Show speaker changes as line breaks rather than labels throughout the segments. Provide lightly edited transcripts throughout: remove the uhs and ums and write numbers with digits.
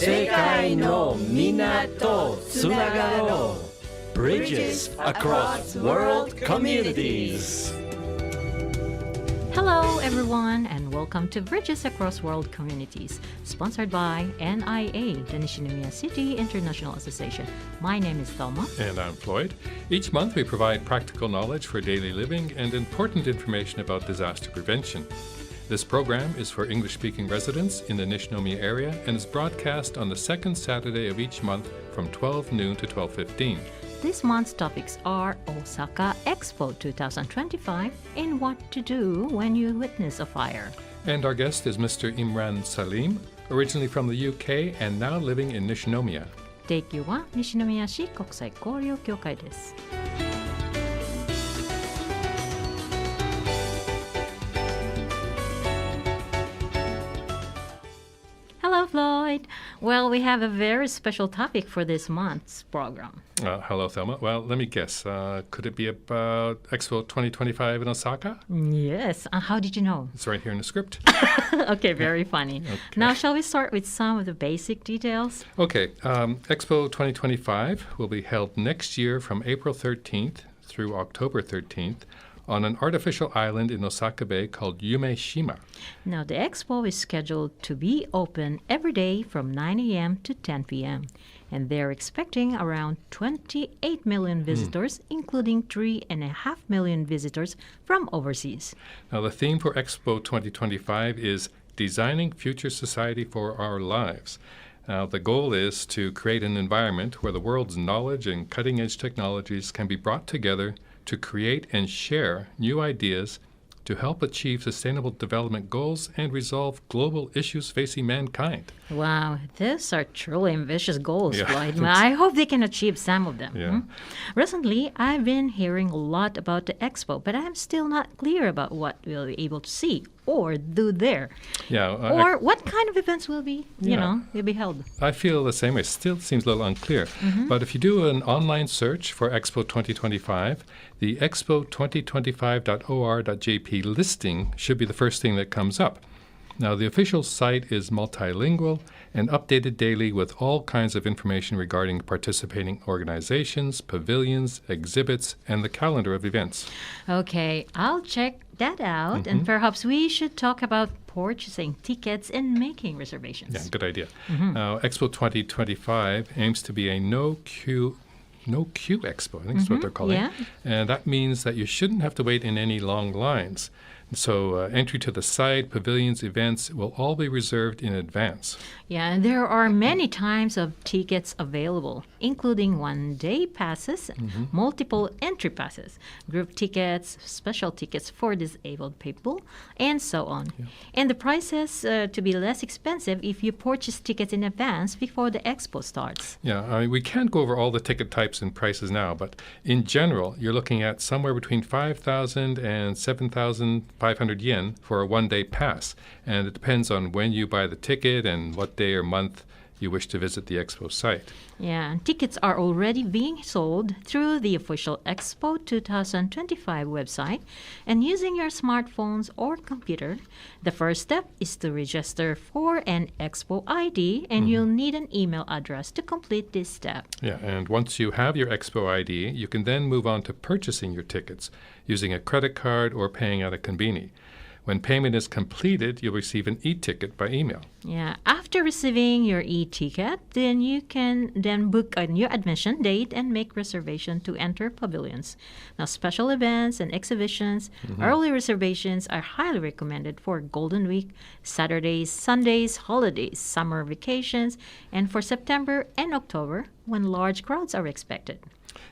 世界のみんなとつながろう Bridges across world communities.
Hello, everyone, and welcome to Bridges Across World Communities, sponsored by NIA, the Nishinomiya City International Association. My name is Thelma.
And I'm Floyd. Each month we provide practical knowledge for daily living and important information about disaster prevention. This program is for English-speaking residents in the Nishinomiya area and is broadcast on the second Saturday of each month from 12 noon to 12:15.
This month's topics are Osaka Expo 2025 and what to do when you witness a fire.
And our guest is Mr. Imran Salim, originally from the UK and now living in Nishinomiya.
提供は西宮市国際交流協会です。Hello, Floyd. Well, we have a very special topic for this month's program.
Hello, Thelma. Well, let me guess. Could it be about Expo 2025 in Osaka?
Yes. How did you know?
It's right here in the script.
Okay, very funny. Okay. Now, shall we start with some of the basic details?
Okay. Expo 2025 will be held next year from April 13th through October 13th on an artificial island in Osaka Bay called Yumeshima.
Now, the expo is scheduled to be open every day from 9 a.m. to 10 p.m. And they're expecting around 28 million visitors, including 3.5 million visitors from overseas.
Now, the theme for Expo 2025 is Designing Future Society for Our Lives. Now, the goal is to create an environment where the world's knowledge and cutting-edge technologies can be brought together to create and share new ideas to help achieve sustainable development goals and resolve global issues facing mankind.
Wow, these are truly ambitious goals, Floyd. I hope they can achieve some of them.
Yeah.
Recently, I've been hearing a lot about the expo, but I'm still not clear about what we'll be able to see or do there. Or what kind of events will be, will be held.
I feel the same way. Still seems a little unclear. But if you do an online search for Expo 2025, the expo2025.or.jp listing should be the first thing that comes up. Now, the official site is multilingual and updated daily with all kinds of information regarding participating organizations, pavilions, exhibits, and the calendar of events.
Okay, I'll check that out, and perhaps we should talk about purchasing tickets and making reservations.
Yeah, good idea. Now, Expo 2025 aims to be a no-queue expo, I think that's what they're calling it. And that means that you shouldn't have to wait in any long lines. So entry to the site, pavilions, events will all be reserved in advance.
Yeah, and there are many types of tickets available, including one-day passes, multiple entry passes, group tickets, special tickets for disabled people, and so on. Yeah. And the prices to be less expensive if you purchase tickets in advance before the expo starts.
Yeah, we can't go over all the ticket types and prices now, but in general, you're looking at somewhere between 5,000 and 7,500 yen for a one-day pass. And it depends on when you buy the ticket and what day or month you wish to visit the expo site.
Yeah, and tickets are already being sold through the official Expo 2025 website. And using your smartphones or computer, the first step is to register for an Expo ID, and you'll need an email address to complete this step.
Yeah, and once you have your Expo ID, you can then move on to purchasing your tickets using a credit card or paying at a conveni. When payment is completed, you'll receive an e-ticket by email.
Yeah, after receiving your e-ticket, then you can book a new admission date and make reservation to enter pavilions. Now, special events and exhibitions, early reservations are highly recommended for Golden Week, Saturdays, Sundays, holidays, summer vacations, and for September and October when large crowds are expected.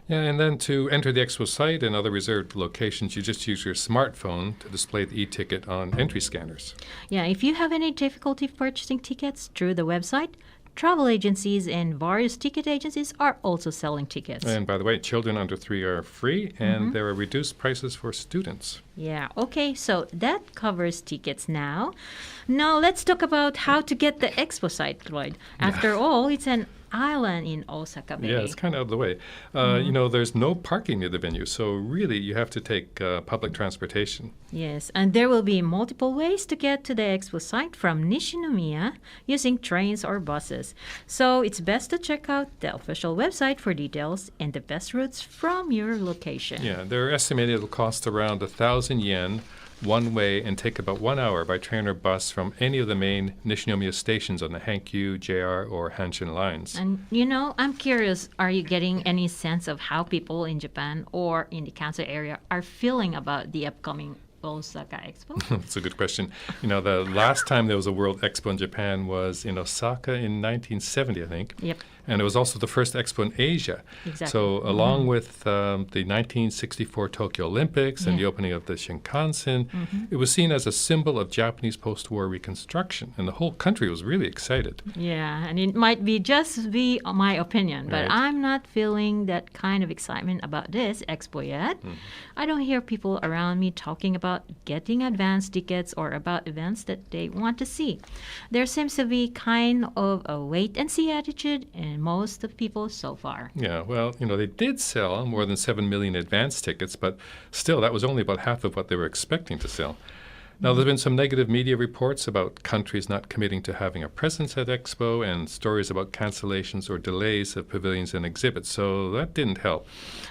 Yeah, and then to enter the expo site and other reserved locations, you just use your smartphone to display the e-ticket on entry scanners.
Yeah, if you have any difficulty purchasing tickets through the website, travel agencies and various ticket agencies are also selling tickets.
And by the way, children under 3 are free, and there are reduced prices for students.
Yeah, okay, so that covers tickets now. Now, let's talk about how to get the expo site, Lloyd. After all, it's an island in Osaka Bay.
Yeah, it's kind of out of the way. There's no parking near the venue, so really you have to take public transportation.
Yes, and there will be multiple ways to get to the expo site from Nishinomiya using trains or buses. So it's best to check out the official website for details and the best routes from your location.
Yeah, they're estimated it'll cost around 1,000 yen one way and take about 1 hour by train or bus from any of the main Nishinomiya stations on the Hankyu, JR, or Hanshin lines.
And I'm curious, are you getting any sense of how people in Japan or in the Kansai area are feeling about the upcoming Osaka Expo?
That's a good question. The last time there was a World Expo in Japan was in Osaka in 1970, I think.
Yep.
And it was also the first expo in Asia.
Exactly.
So along with the 1964 Tokyo Olympics and the opening of the Shinkansen, it was seen as a symbol of Japanese post-war reconstruction. And the whole country was really excited.
Yeah, and it might just be my opinion, but
Right.
I'm not feeling that kind of excitement about this expo yet. I don't hear people around me talking about getting advance tickets or about events that they want to see. There seems to be kind of a wait-and-see attitude in most of people so far.
Yeah, well, they did sell more than 7 million advance tickets, but still, that was only about half of what they were expecting to sell. Now, there have been some negative media reports about countries not committing to having a presence at Expo and stories about cancellations or delays of pavilions and exhibits, so that didn't help.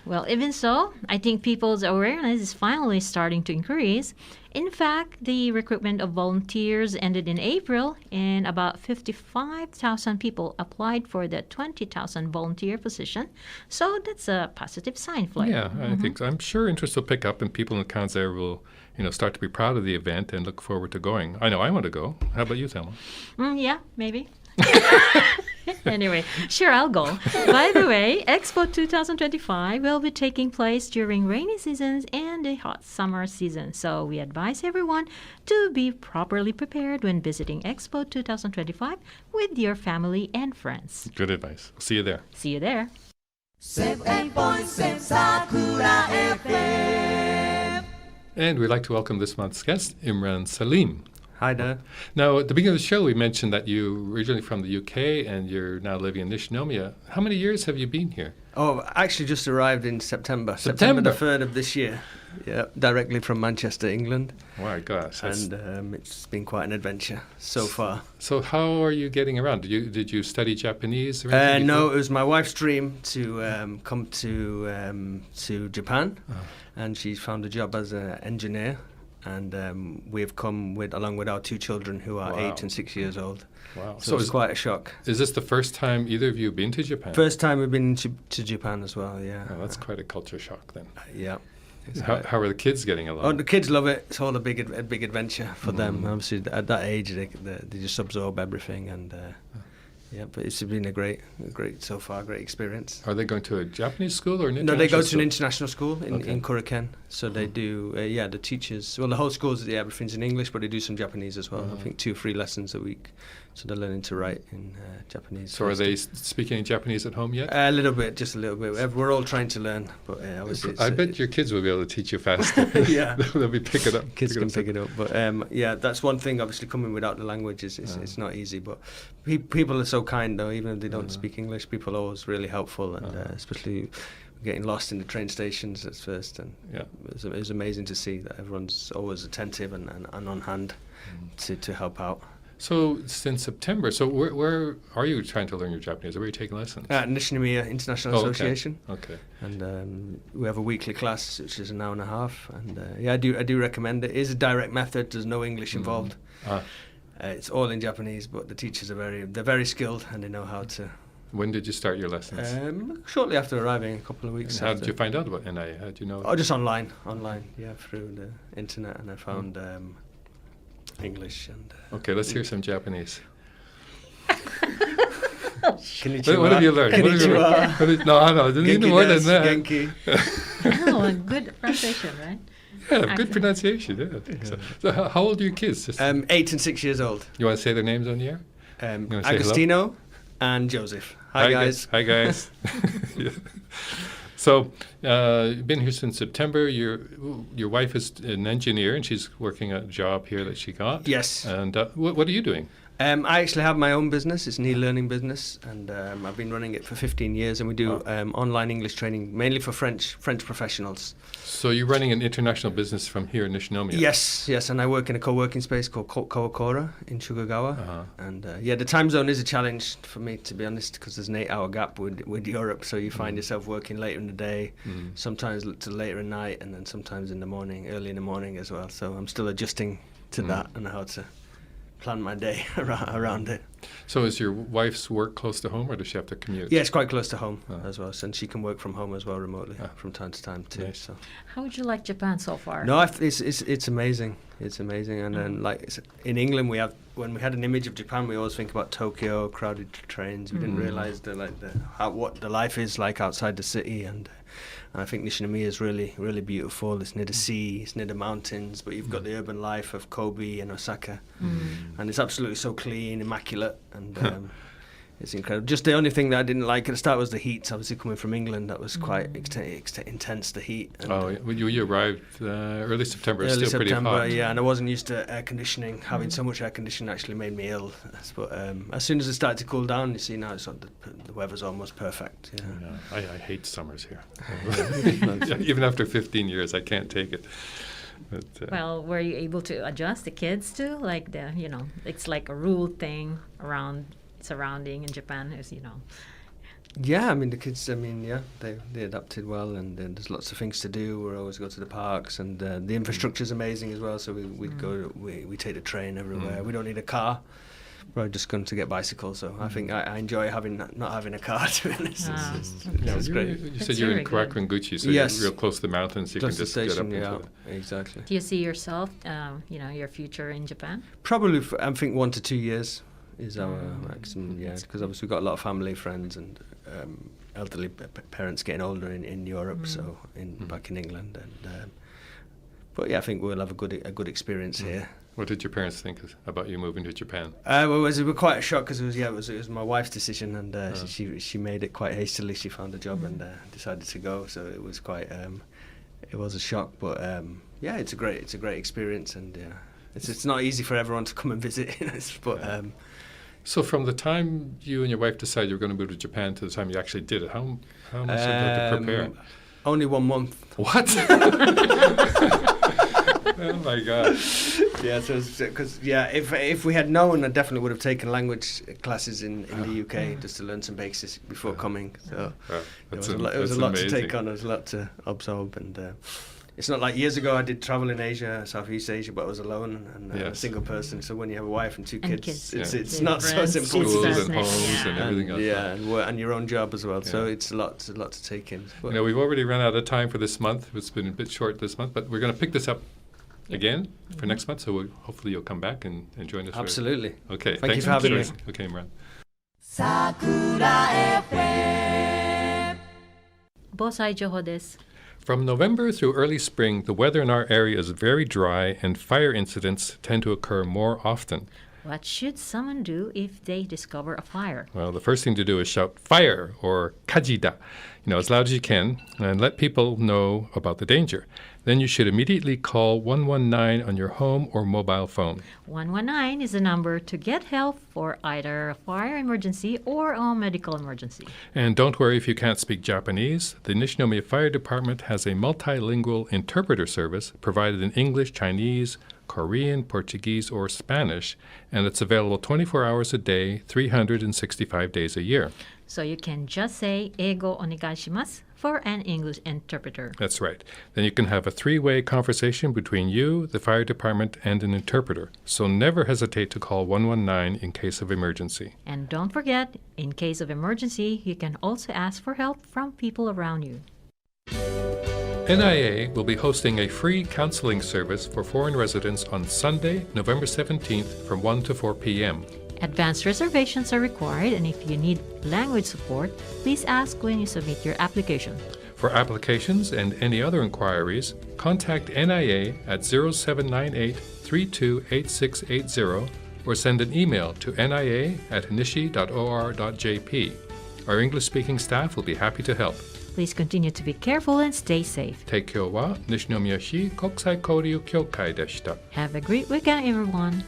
Well, even so, I think people's awareness is finally starting to increase. In fact, the recruitment of volunteers ended in April, and about 55,000 people applied for the 20,000 volunteer position. So that's a positive sign, Floyd.
Yeah, I think so. I'm sure interest will pick up and people in Kansai will start to be proud of the event and look forward to going. I know I want to go. How about you, Thelma?
Yeah, maybe. Anyway, sure, I'll go. By the way, Expo 2025 will be taking place during rainy seasons and the hot summer season. So we advise everyone to be properly prepared when visiting Expo 2025 with your family and friends.
Good advice. See you there.
See you there.
78.6 Sakura FM.
And we'd like to welcome this month's guest, Imran Salim.
Hi there.
Now, at the beginning of the show, we mentioned that you're originally from the UK and you're now living in Nishinomiya. How many years have you been here?
Oh, I actually just arrived in September.
September?
The 3rd of this year. Yeah, directly from Manchester, England.
Oh my gosh.
And it's been quite an adventure so far.
So how are you getting around? Did you study Japanese? Or anything
No,
before?
it was my wife's dream to come to Japan, and she's found a job as an engineer. And we've come along with our 2 children who are 8 and 6 years old.
Wow.
So it's quite a shock.
Is this the first time either of you have been to Japan?
First time we've been to Japan as well, yeah.
Oh, that's quite a culture shock then.
Yeah.
How are the kids getting along?
Oh, the kids love it. It's all a big adventure for them. Obviously, at that age, they just absorb everything, and yeah. But it's been a great so far, great experience.
Are they going to a Japanese school or an
No,
international
they go to
school?
an international school in
Okay.
Kuriken. So they do. The teachers. Well, the whole school's everything's in English, but they do some Japanese as well. I think 2 or 3 lessons a week. So they're learning to write in Japanese.
So are they speaking Japanese at home yet?
A little bit, just a little bit. We're all trying to learn, but obviously,
I bet your kids will be able to teach you faster.
Yeah.
They'll be picking up.
Kids can pick it up, but that's one thing. Obviously, coming without the language it's not easy. But people are so kind, though. Even if they don't speak English, people are always really helpful, and especially getting lost in the train stations at first. And it was amazing to see that everyone's always attentive and on hand to help out.
So since September, so where are you trying to learn your Japanese? Where are you taking lessons?
At Nishinomiya International Association.
Okay.
And we have a weekly class, which is an hour and a half. And I do recommend it. It is a direct method. There's no English involved. It's all in Japanese, but the teachers are very skilled and they know how to.
When did you start your lessons?
Shortly after arriving, a couple of weeks.
And how did you find out about NI? How did you know?
Oh, just online, through the internet, and I found English and.
Okay, let's hear some Japanese.
Konnichiwa.
What have you learned?
Konnichiwa.
No, I didn't need more than that.
Genki.
Oh, a good pronunciation, right?
Yeah, good pronunciation. Yeah. So how old are your kids? Just
8 and 6 years old.
you want to say their names on the air? wanna say
Agostino and Joseph. Hi guys.
Hi guys. Yeah. So you've been here since September. Your wife is an engineer and she's working a job here that she got.
Yes.
And what are you doing?
I actually have my own business. It's an e-learning business, and I've been running it for 15 years. And we do online English training, mainly for French professionals.
So you're running an international business from here in Nishinomiya?
Yes, and I work in a co-working space called Kawakora in Shugagawa. And the time zone is a challenge for me, to be honest, because there's an 8-hour gap with Europe. So you find yourself working later in the day, sometimes till later at night, and then sometimes in the morning, early in the morning as well. So I'm still adjusting to that and how to plan my day around it.
So is your wife's work close to home, or does she have to commute?
Yeah, it's quite close to home as well, and she can work from home as well remotely from time to time too.
Nice.
So.
How would you like Japan so far?
No, it's amazing. It's amazing, and then in England when we had an image of Japan, we always think about Tokyo, crowded trains. We didn't realise what the life is like outside the city, and I think Nishinomiya is really, really beautiful. It's near the sea, it's near the mountains, but you've got the urban life of Kobe and Osaka, and it's absolutely so clean, immaculate, and it's incredible. Just the only thing that I didn't like at the start was the heat. Obviously, coming from England, that was quite intense, the heat. And
when you arrived early September, it's
early
still
September,
pretty hot.
yeah, and I wasn't used to air conditioning. Having so much air conditioning actually made me ill. But as soon as it started to cool down, you see now the weather's almost perfect. Yeah.
I hate summers here. Even after 15 years, I can't take it. But,
well, were you able to adjust the kids to it's like a rule thing around surrounding in Japan, as you know?
Yeah, I mean the kids. They adapted well, and there's lots of things to do. We always go to the parks, and the infrastructure is amazing as well. So we take the train everywhere. We don't need a car. We're just going to get bicycles. So I think I enjoy not having a car. To be honest, it's great.
You said you're in Kawakuranguchi, so
yes.
You're real close to the mountains. You
Close
can
to the
just
station,
get up into it.
Exactly.
Do you see yourself, your future in Japan?
Probably, I think 1 to 2 years is our maximum. Yeah, because obviously we've got a lot of family, friends, and elderly parents getting older in Europe. So back in England, and but yeah, I think we'll have a good experience here.
What did your parents think about you moving to Japan?
It was quite a shock because it was my wife's decision, and she made it quite hastily. She found a job and decided to go, so it was quite it was a shock. But it's a great experience, and it's not easy for everyone to come and visit. But
so from the time you and your wife decided you were going to move to Japan to the time you actually did it, how much did you have to prepare?
Only 1 month.
What? Oh my God!
Yeah, because if we had known, I definitely would have taken language classes in the UK just to learn some basics before coming. So it was a lot to take on. It was a lot to absorb, and it's not like years ago I did travel in Asia, Southeast Asia, but I was alone and a single person. So when you have a wife and 2 kids, it's not so simple.
Schools and homes and everything else.
Yeah, and your own job as well. So it's a lot to take in. But
we've already run out of time for this month. It's been a bit short this month, but we're going to pick this up again for next month, so hopefully you'll come back and join us.
Absolutely.
Okay,
thank you for having me.
Okay, Imran.
Bosai Joho desu.
From November through early spring, the weather in our area is very dry and fire incidents tend to occur more often.
What should someone do if they discover a fire?
Well, the first thing to do is shout fire or kajida, as loud as you can, and let people know about the danger. Then you should immediately call 119 on your home or mobile phone.
119 is the number to get help for either a fire emergency or a medical emergency.
And don't worry if you can't speak Japanese. The Nishinomiya Fire Department has a multilingual interpreter service provided in English, Chinese, Korean, Portuguese, or Spanish, and it's available 24 hours a day, 365 days a year.
So you can just say "Eigo onegaishimasu" for an English interpreter.
That's right. Then you can have a 3-way conversation between you, the fire department, and an interpreter. So never hesitate to call 119 in case of emergency.
And don't forget, in case of emergency, you can also ask for help from people around you.
NIA will be hosting a free counseling service for foreign residents on Sunday, November 17th from 1 to 4 p.m.
Advanced reservations are required, and if you need language support, please ask when you submit your application.
For applications and any other inquiries, contact NIA at 0798 328680 or send an email to nia@nishi.or.jp. Our English-speaking staff will be happy to help.
Please continue to be careful and stay safe.
提供は西宮市国際交流協会でした。
Have a great weekend, everyone.